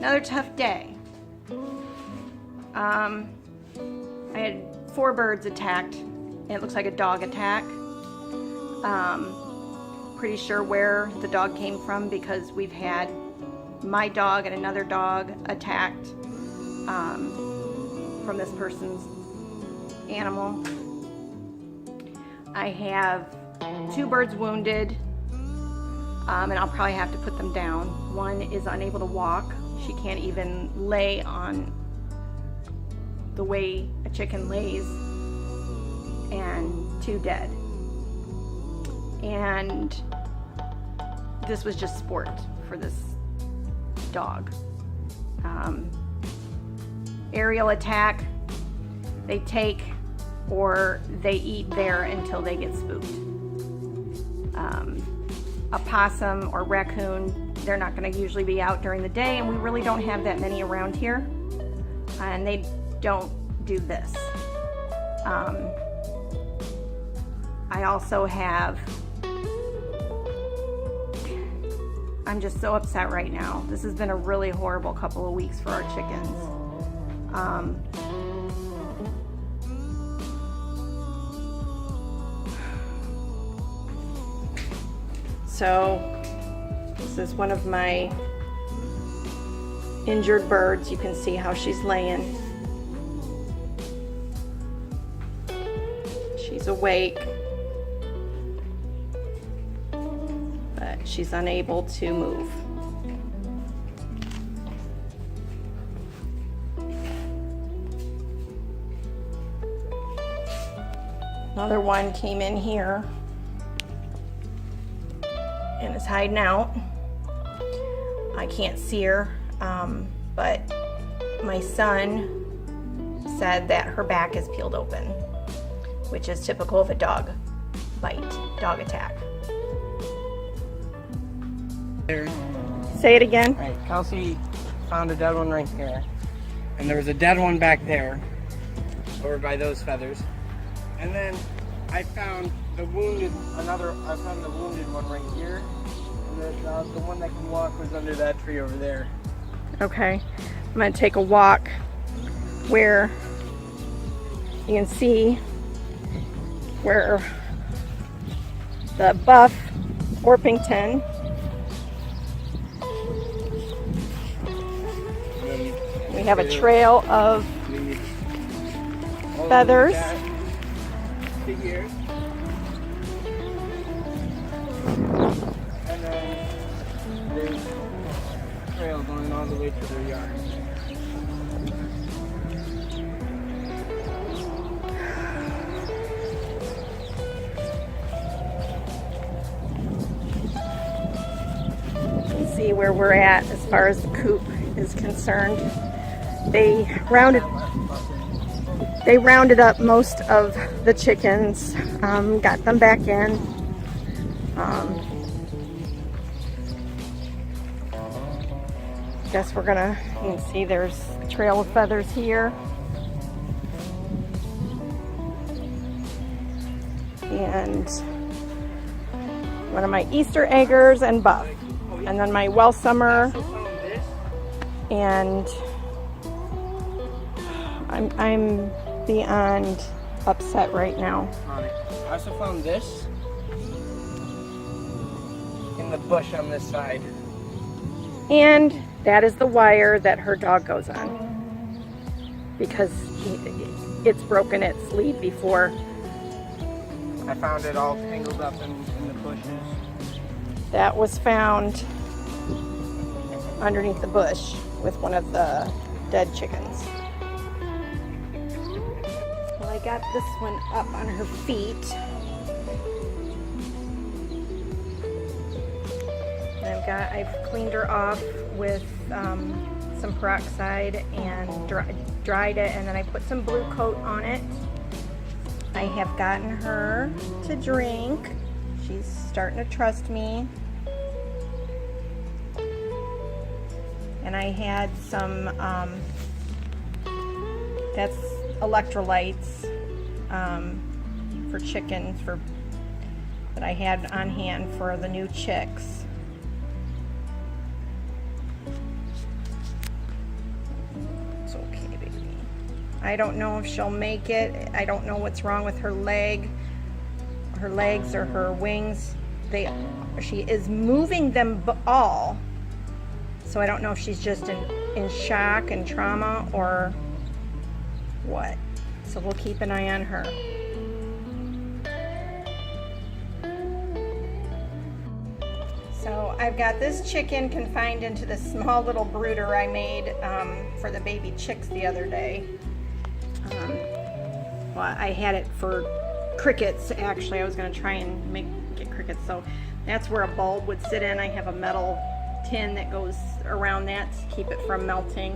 Another tough day. I had 4 birds attacked. It looks like a dog attack. Pretty sure where the dog came from because we've had my dog and another dog attacked from this person's animal. I have 2 birds wounded, and I'll probably have to put them down. One is unable to walk. She can't even lay on the way a chicken lays, and 2 dead. And this was just sport for this dog. Aerial attack, they take or they eat there until they get spooked. A possum or raccoon, they're not going to usually be out during the day, and we really don't have that many around here, and they don't do this. I also have, I'm just so upset right now. This has been a really horrible couple of weeks for our chickens. So this is one of my injured birds. You can see how she's laying. She's awake, but she's unable to move. Another one came in here and is hiding out. I can't see her, but my son said that her back is peeled open, which is typical of a dog bite, dog attack. There. Say it again. Right, Kelsey found a dead one right here, and there was a dead one back there, over by those feathers. And then I found the wounded, I found the wounded one right here, and the one that can walk was under that tree over there. Okay, I'm gonna take a walk where you can see where the buff Orpington we have a trail of feathers. Here. And then there's a trail going all the way to their yard. You can see where we're at as far as the coop is concerned. They rounded up most of the chickens, got them back in. Guess we're gonna, you can see there's a trail of feathers here. And one of my Easter eggers and buff. And then my well summer. And I'm beyond upset right now. I also found this in the bush on this side. And that is the wire that her dog goes on, because it's broken its lead before. I found it all tangled up in the bushes. That was found underneath the bush with one of the dead chickens. Well, I got this one up on her feet. I've cleaned her off with some peroxide and dried it, and then I put some blue coat on it. I have gotten her to drink. She's starting to trust me. And I had some, that's electrolytes for chickens that I had on hand for the new chicks. I don't know if she'll make it. I don't know what's wrong with her legs or her wings. She is moving them all. So I don't know if she's just in shock and trauma or what. So we'll keep an eye on her. So I've got this chicken confined into this small little brooder I made for the baby chicks the other day. Well, I had it for crickets, actually. I was going to try and get crickets. So that's where a bulb would sit in. I have a metal tin that goes around that to keep it from melting.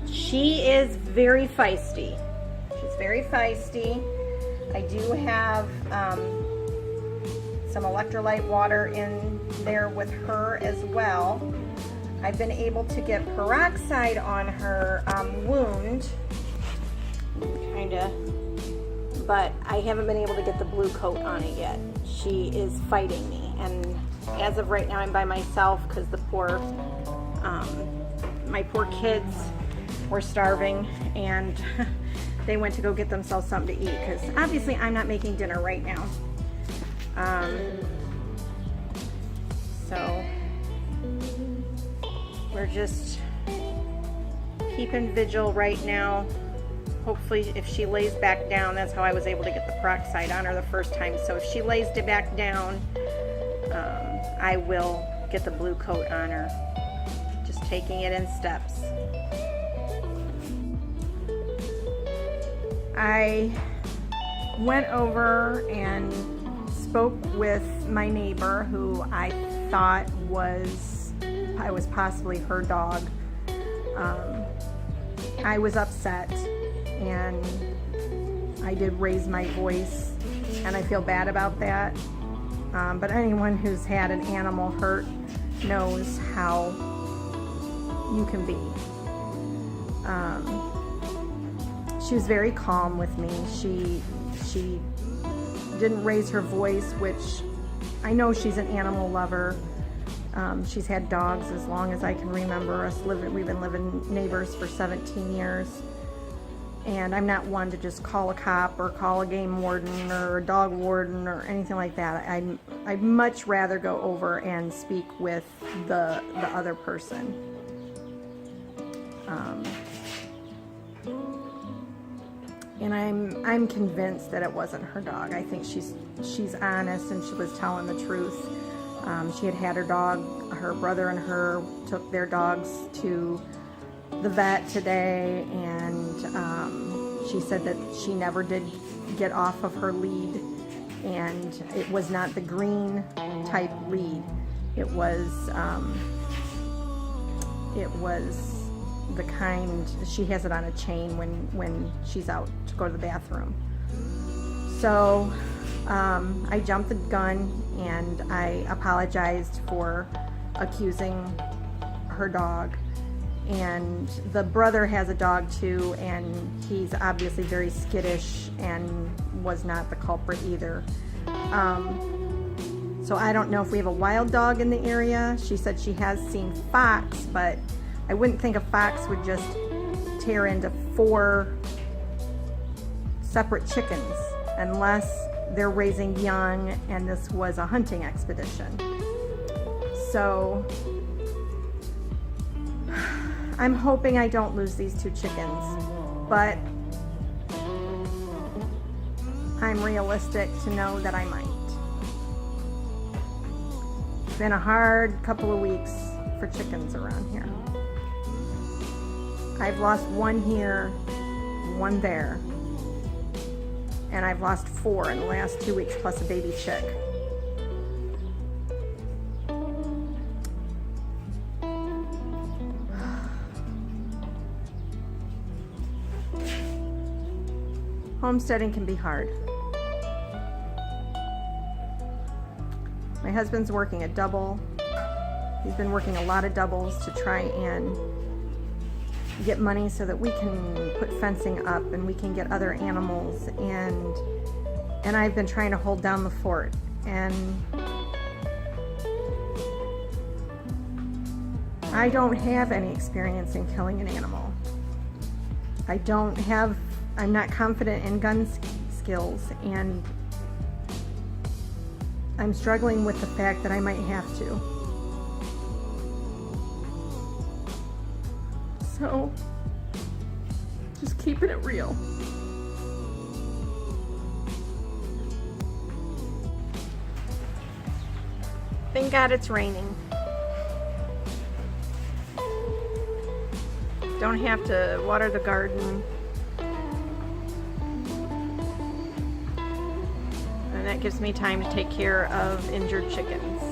She is very feisty. She's very feisty. I do have some electrolyte water in there with her as well. I've been able to get peroxide on her wound, but I haven't been able to get the blue coat on it yet. She is fighting me, and as of right now I'm by myself because my poor kids were starving, and they went to go get themselves something to eat because obviously I'm not making dinner right now. So we're just keeping vigil right now. Hopefully if she lays back down, that's how I was able to get the peroxide on her the first time. So if she lays back down, I will get the blue coat on her. Just taking it in steps. I went over and spoke with my neighbor who I thought was possibly her dog. I was upset and I did raise my voice, and I feel bad about that. But anyone who's had an animal hurt knows how you can be. She was very calm with me. She didn't raise her voice, which I know she's an animal lover. She's had dogs as long as I can remember. We've been living neighbors for 17 years. And I'm not one to just call a cop or call a game warden or a dog warden or anything like that. I'd much rather go over and speak with the other person. And I'm convinced that it wasn't her dog. I think she's honest and she was telling the truth. She had her dog, her brother and her took their dogs to the vet today, and she said that she never did get off of her lead, and it was not the green type lead. It was the kind, she has it on a chain when she's out to go to the bathroom. So I jumped the gun and I apologized for accusing her dog. And the brother has a dog too, and he's obviously very skittish and was not the culprit either. So I don't know if we have a wild dog in the area. She said she has seen fox, but I wouldn't think a fox would just tear into 4 separate chickens unless they're raising young and this was a hunting expedition. So I'm hoping I don't lose these 2 chickens, but I'm realistic to know that I might. It's been a hard couple of weeks for chickens around here. I've lost 1 here, 1 there, and I've lost 4 in the last 2 weeks plus a baby chick. Homesteading can be hard. My husband's working a double. He's been working a lot of doubles to try and get money so that we can put fencing up and we can get other animals, and I've been trying to hold down the fort, and I don't have any experience in killing an animal. I'm not confident in gun skills, and I'm struggling with the fact that I might have to. So, just keeping it real. Thank God it's raining. Don't have to water the garden. And that gives me time to take care of injured chickens.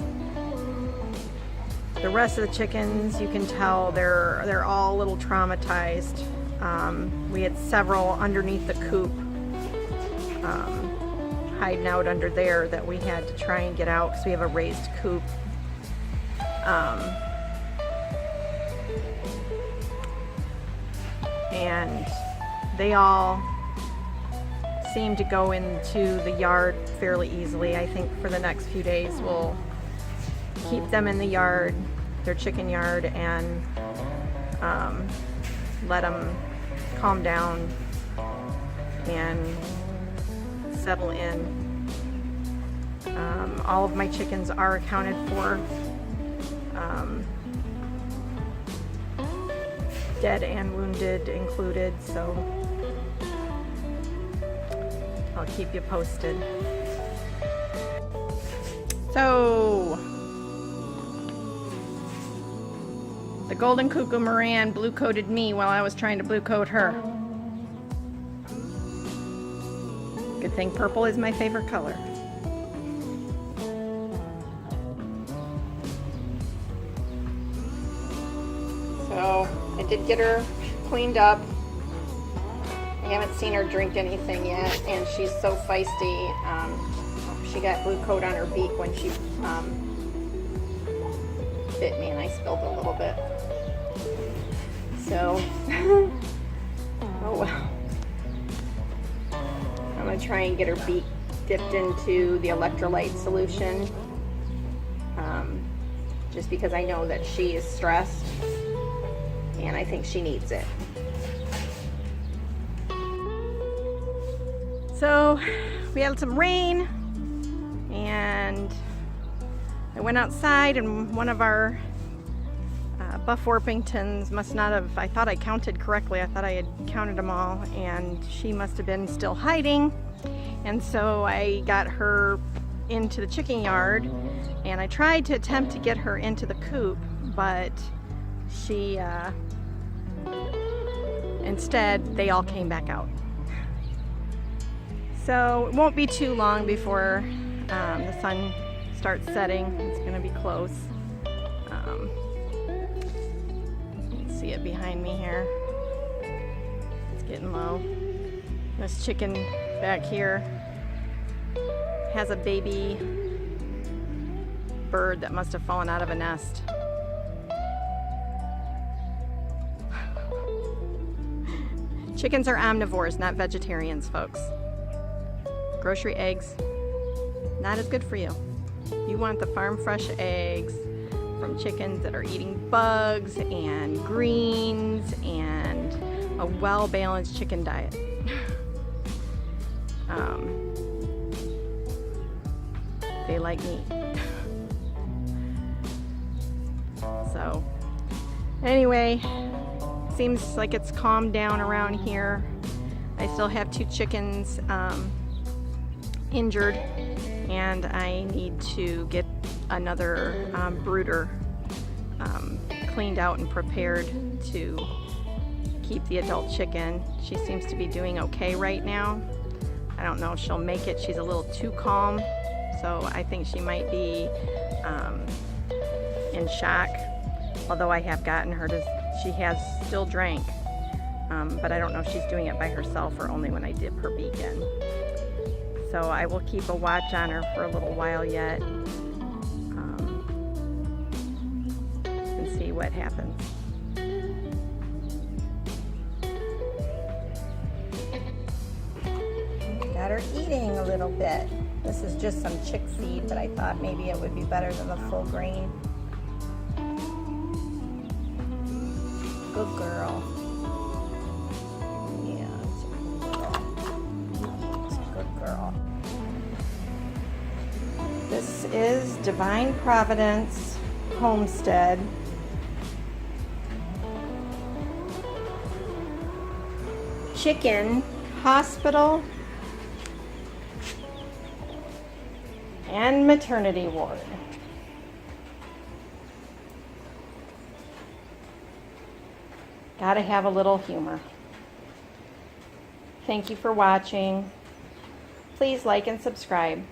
The rest of the chickens, you can tell they're all a little traumatized. We had several underneath the coop, hiding out under there that we had to try and get out because we have a raised coop. And they all seem to go into the yard fairly easily. I think for the next few days we'll keep them in the yard, their chicken yard, and let them calm down and settle in. All of my chickens are accounted for, dead and wounded included, so I'll keep you posted. So the golden cuckoo Moran blue coated me while I was trying to blue coat her. Good thing purple is my favorite color. So I did get her cleaned up. I haven't seen her drink anything yet, and she's so feisty. She got blue coat on her beak when she bit me, and I spilled a little bit. So, oh well. I'm going to try and get her beak dipped into the electrolyte solution, just because I know that she is stressed, and I think she needs it. So we had some rain, and I went outside, and one of our Buff Orpingtons must not have, I thought I counted correctly, I thought I had counted them all, and she must have been still hiding. And so I got her into the chicken yard, and I tried to attempt to get her into the coop, but she instead they all came back out. So it won't be too long before the sun starts setting. It's going to be close. You can see it behind me here. It's getting low. This chicken back here has a baby bird that must have fallen out of a nest. Chickens are omnivores, not vegetarians, folks. Grocery eggs, not as good for you. You want the farm fresh eggs from chickens that are eating bugs and greens and a well-balanced chicken diet. They like meat. So anyway, seems like it's calmed down around here. I still have 2 chickens injured, and I need to get another brooder cleaned out and prepared to keep the adult chicken. She seems to be doing okay right now. I don't know if she'll make it. She's a little too calm, so I think she might be in shock, although I have gotten her to, she has still drank, but I don't know if she's doing it by herself or only when I dip her beak in. So I will keep a watch on her for a little while yet, and see what happens. Got her eating a little bit. This is just some chick feed, but I thought maybe it would be better than the full grain. Good girl. Divine Providence Homestead. Chicken Hospital and Maternity Ward. Gotta have a little humor. Thank you for watching. Please like and subscribe.